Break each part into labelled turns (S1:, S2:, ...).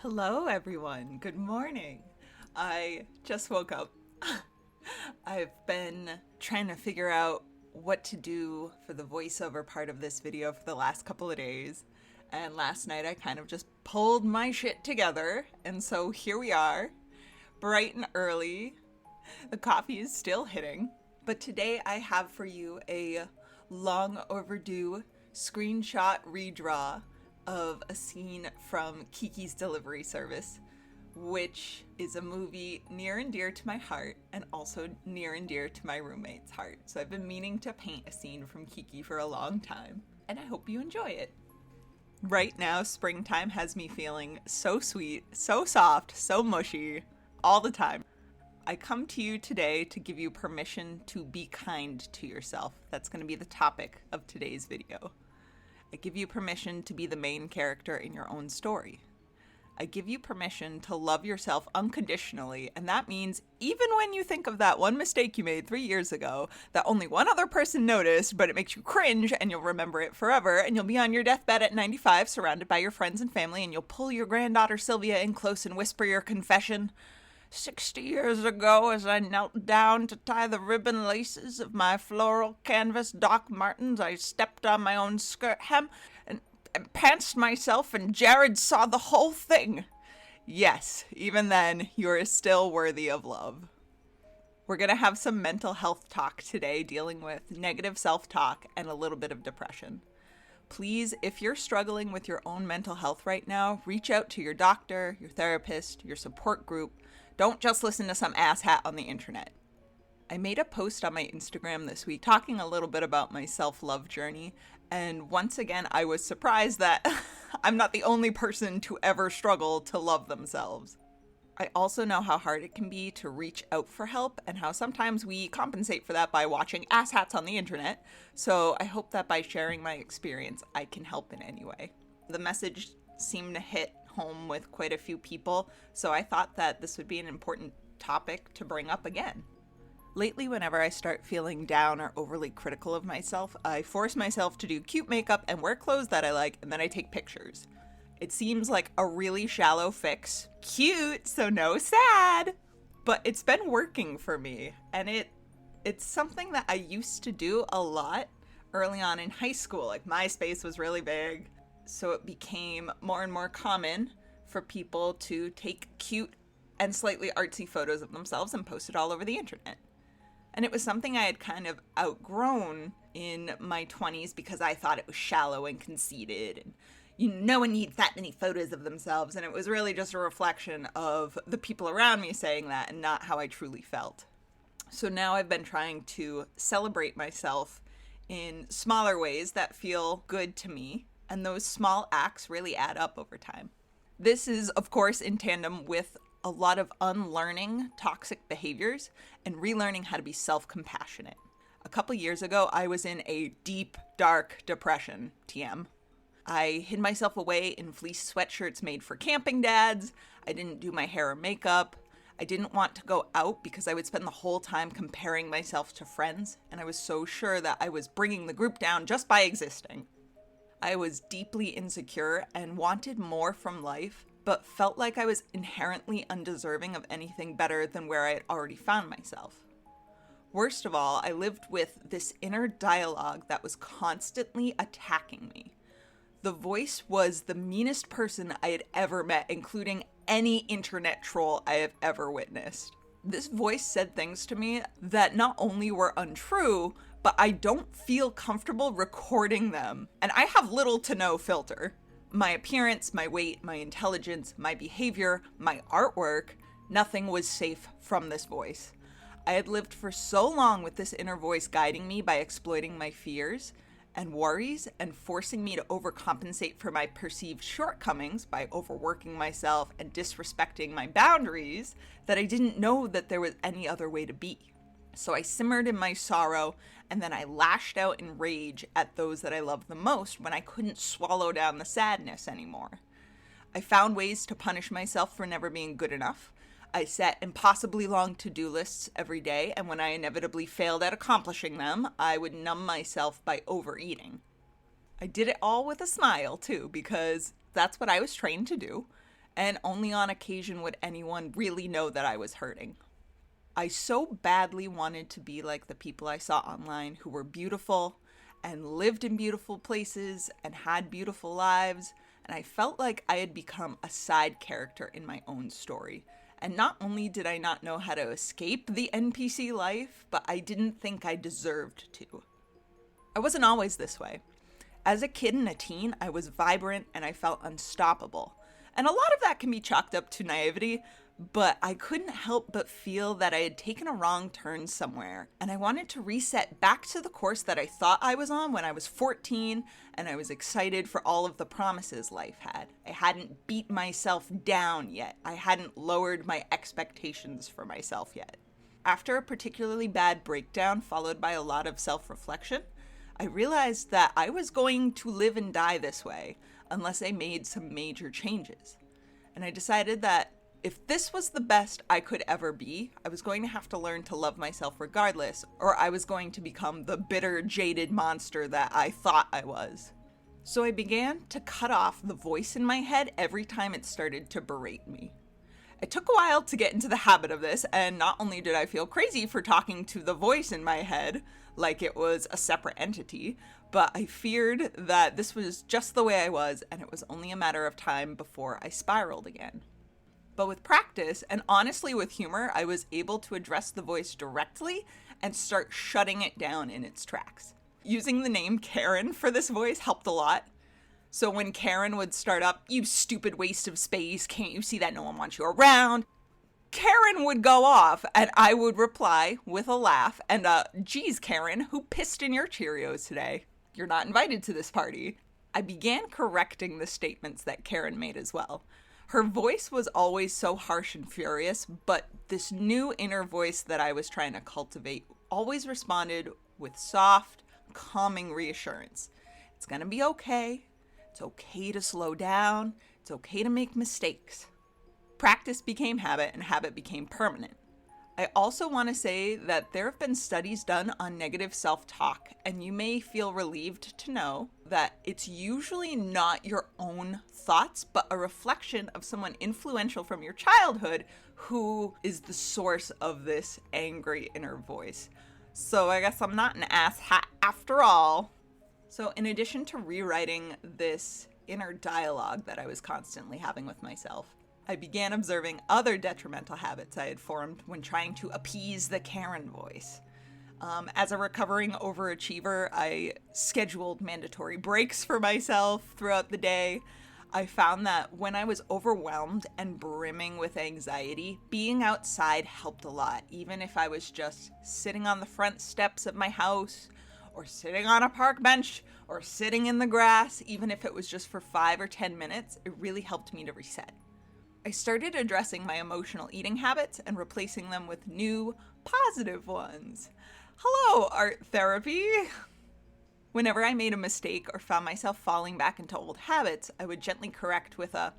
S1: Hello, everyone. Good morning. I just woke up. I've been trying to figure out what to do for the voiceover part of this video for the last couple of days. And last night I kind of just pulled my shit together. And so here we are, bright and early. The coffee is still hitting. But today I have for you a long overdue screenshot redraw of a scene from Kiki's Delivery Service, which is a movie near and dear to my heart and also near and dear to my roommate's heart. So I've been meaning to paint a scene from Kiki for a long time, and I hope you enjoy it. Right now, springtime has me feeling so sweet, so soft, so mushy, all the time. I come to you today to give you permission to be kind to yourself. That's going to be the topic of today's video. I give you permission to be the main character in your own story. I give you permission to love yourself unconditionally, and that means even when you think of that one mistake you made 3 years ago that only one other person noticed, but it makes you cringe and you'll remember it forever, and you'll be on your deathbed at 95 surrounded by your friends and family, and you'll pull your granddaughter Sylvia in close and whisper your confession. 60 years ago, as I knelt down to tie the ribbon laces of my floral canvas Doc Martens, I stepped on my own skirt hem and pantsed myself, and Jared saw the whole thing. Yes, even then, you are still worthy of love. We're going to have some mental health talk today, dealing with negative self-talk and a little bit of depression. Please, if you're struggling with your own mental health right now, reach out to your doctor, your therapist, your support group. Don't just listen to some asshat on the internet. I made a post on my Instagram this week talking a little bit about my self-love journey, and once again I was surprised that I'm not the only person to ever struggle to love themselves. I also know how hard it can be to reach out for help and how sometimes we compensate for that by watching asshats on the internet, so I hope that by sharing my experience I can help in any way. The message seemed to hit home with quite a few people, so I thought that this would be an important topic to bring up again. Lately, whenever I start feeling down or overly critical of myself, I force myself to do cute makeup and wear clothes that I like, and then I take pictures. It seems like a really shallow fix. Cute, so no sad. But it's been working for me, and it's something that I used to do a lot early on in high school. Like, MySpace was really big, so it became more and more common for people to take cute and slightly artsy photos of themselves and post it all over the internet. And it was something I had kind of outgrown in my 20s because I thought it was shallow and conceited, and no one needs that many photos of themselves, and it was really just a reflection of the people around me saying that and not how I truly felt. So now I've been trying to celebrate myself in smaller ways that feel good to me, and those small acts really add up over time. This is, of course, in tandem with a lot of unlearning toxic behaviors and relearning how to be self-compassionate. A couple years ago, I was in a deep, dark depression, TM. I hid myself away in fleece sweatshirts made for camping dads. I didn't do my hair or makeup. I didn't want to go out because I would spend the whole time comparing myself to friends, and I was so sure that I was bringing the group down just by existing. I was deeply insecure and wanted more from life, but felt like I was inherently undeserving of anything better than where I had already found myself. Worst of all, I lived with this inner dialogue that was constantly attacking me. The voice was the meanest person I had ever met, including any internet troll I have ever witnessed. This voice said things to me that not only were untrue, but I don't feel comfortable recording them, and I have little to no filter. My appearance, my weight, my intelligence, my behavior, my artwork, nothing was safe from this voice. I had lived for so long with this inner voice guiding me by exploiting my fears and worries and forcing me to overcompensate for my perceived shortcomings by overworking myself and disrespecting my boundaries that I didn't know that there was any other way to be. So I simmered in my sorrow, and then I lashed out in rage at those that I loved the most when I couldn't swallow down the sadness anymore. I found ways to punish myself for never being good enough. I set impossibly long to-do lists every day, and when I inevitably failed at accomplishing them, I would numb myself by overeating. I did it all with a smile, too, because that's what I was trained to do, and only on occasion would anyone really know that I was hurting. I so badly wanted to be like the people I saw online who were beautiful and lived in beautiful places and had beautiful lives, and I felt like I had become a side character in my own story. And not only did I not know how to escape the NPC life, but I didn't think I deserved to. I wasn't always this way. As a kid and a teen, I was vibrant and I felt unstoppable. And a lot of that can be chalked up to naivety, but I couldn't help but feel that I had taken a wrong turn somewhere, and I wanted to reset back to the course that I thought I was on when I was 14, and I was excited for all of the promises life had. I hadn't beat myself down yet. I hadn't lowered my expectations for myself yet. After a particularly bad breakdown followed by a lot of self-reflection, I realized that I was going to live and die this way unless I made some major changes. And I decided that if this was the best I could ever be, I was going to have to learn to love myself regardless, or I was going to become the bitter, jaded monster that I thought I was. So I began to cut off the voice in my head every time it started to berate me. It took a while to get into the habit of this, and not only did I feel crazy for talking to the voice in my head like it was a separate entity, but I feared that this was just the way I was, and it was only a matter of time before I spiraled again. But with practice, and honestly with humor, I was able to address the voice directly and start shutting it down in its tracks. Using the name Karen for this voice helped a lot. So when Karen would start up, "You stupid waste of space, can't you see that no one wants you around?" Karen would go off, and I would reply with a laugh and "Geez, Karen, who pissed in your Cheerios today? You're not invited to this party." I began correcting the statements that Karen made as well. Her voice was always so harsh and furious, but this new inner voice that I was trying to cultivate always responded with soft, calming reassurance. It's gonna be okay. It's okay to slow down. It's okay to make mistakes. Practice became habit, and habit became permanent. I also want to say that there have been studies done on negative self-talk, and you may feel relieved to know that it's usually not your own thoughts, but a reflection of someone influential from your childhood who is the source of this angry inner voice. So I guess I'm not an asshat after all. So in addition to rewriting this inner dialogue that I was constantly having with myself, I began observing other detrimental habits I had formed when trying to appease the Karen voice. As a recovering overachiever, I scheduled mandatory breaks for myself throughout the day. I found that when I was overwhelmed and brimming with anxiety, being outside helped a lot, even if I was just sitting on the front steps of my house, or sitting on a park bench, or sitting in the grass, even if it was just for 5 or 10 minutes, it really helped me to reset. I started addressing my emotional eating habits and replacing them with new, positive ones. Hello, art therapy! Whenever I made a mistake or found myself falling back into old habits, I would gently correct with a,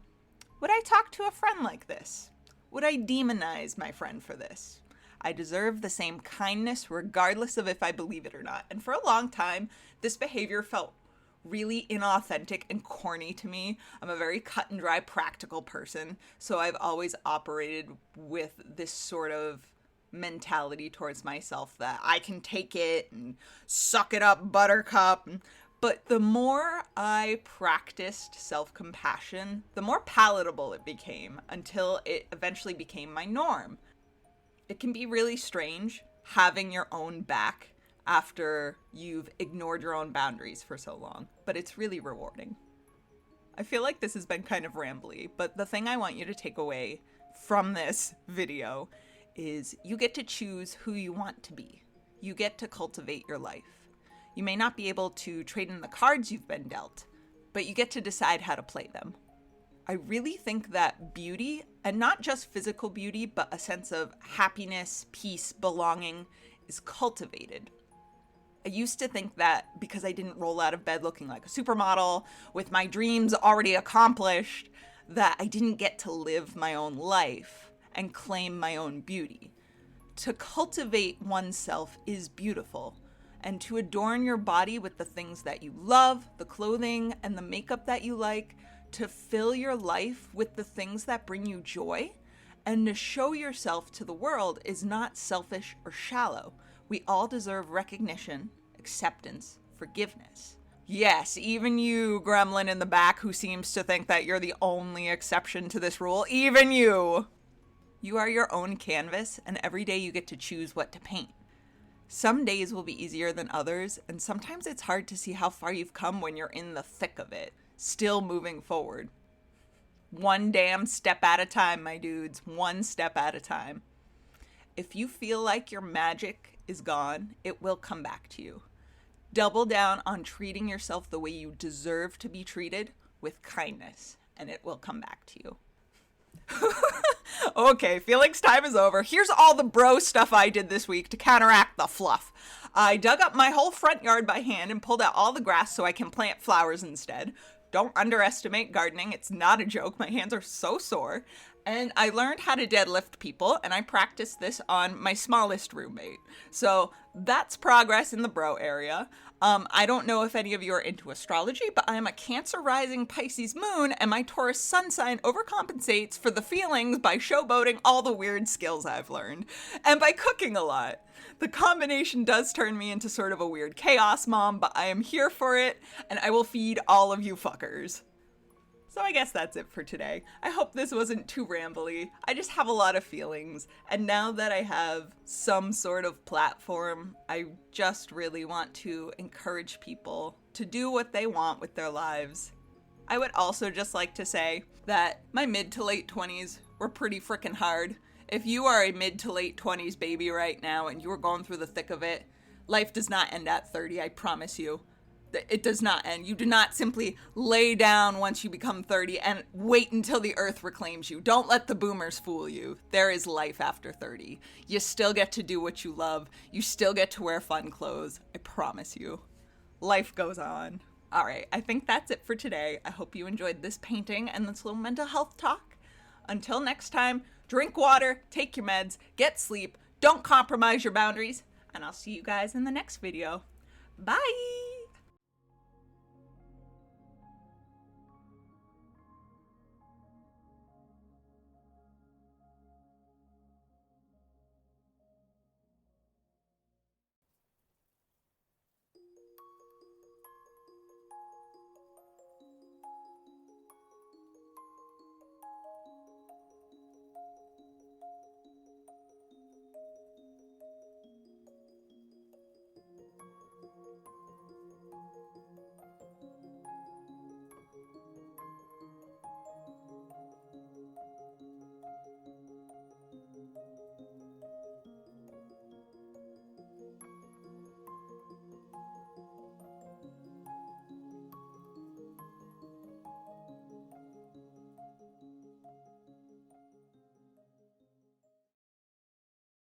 S1: "Would I talk to a friend like this? Would I demonize my friend for this? I deserve the same kindness regardless of if I believe it or not." And for a long time, this behavior felt really inauthentic and corny to me. I'm a very cut and dry practical person, so I've always operated with this sort of mentality towards myself that I can take it and suck it up, buttercup. But the more I practiced self-compassion, the more palatable it became until it eventually became my norm. It can be really strange having your own back after you've ignored your own boundaries for so long, but it's really rewarding. I feel like this has been kind of rambly, but the thing I want you to take away from this video is you get to choose who you want to be. You get to cultivate your life. You may not be able to trade in the cards you've been dealt, but you get to decide how to play them. I really think that beauty, and not just physical beauty, but a sense of happiness, peace, belonging, is cultivated. I used to think that because I didn't roll out of bed looking like a supermodel, with my dreams already accomplished, that I didn't get to live my own life and claim my own beauty. To cultivate oneself is beautiful, and to adorn your body with the things that you love, the clothing and the makeup that you like, to fill your life with the things that bring you joy and to show yourself to the world is not selfish or shallow. We all deserve recognition, acceptance, forgiveness. Yes, even you, gremlin in the back who seems to think that you're the only exception to this rule, even you! You are your own canvas, and every day you get to choose what to paint. Some days will be easier than others, and sometimes it's hard to see how far you've come when you're in the thick of it, still moving forward. One damn step at a time, my dudes, one step at a time. If you feel like your magic is gone, it will come back to you. Double down on treating yourself the way you deserve to be treated, with kindness, and it will come back to you. Okay, feelings time is over. Here's all the bro stuff I did this week to counteract the fluff. I dug up my whole front yard by hand and pulled out all the grass so I can plant flowers instead. Don't underestimate gardening. It's not a joke. My hands are so sore. And I learned how to deadlift people, and I practiced this on my smallest roommate. So that's progress in the bro area. I don't know if any of you are into astrology, but I am a Cancer rising Pisces moon, and my Taurus sun sign overcompensates for the feelings by showboating all the weird skills I've learned, and by cooking a lot. The combination does turn me into sort of a weird chaos mom, but I am here for it, and I will feed all of you fuckers. So I guess that's it for today. I hope this wasn't too rambly. I just have a lot of feelings, and now that I have some sort of platform, I just really want to encourage people to do what they want with their lives. I would also just like to say that my mid to late 20s were pretty freaking hard. If you are a mid to late 20s baby right now and you are going through the thick of it, life does not end at 30, I promise you. It does not end. You do not simply lay down once you become 30 and wait until the earth reclaims you. Don't let the boomers fool you. There is life after 30. You still get to do what you love. You still get to wear fun clothes. I promise you. Life goes on. All right, I think that's it for today. I hope you enjoyed this painting and this little mental health talk. Until next time, drink water, take your meds, get sleep, don't compromise your boundaries, and I'll see you guys in the next video. Bye!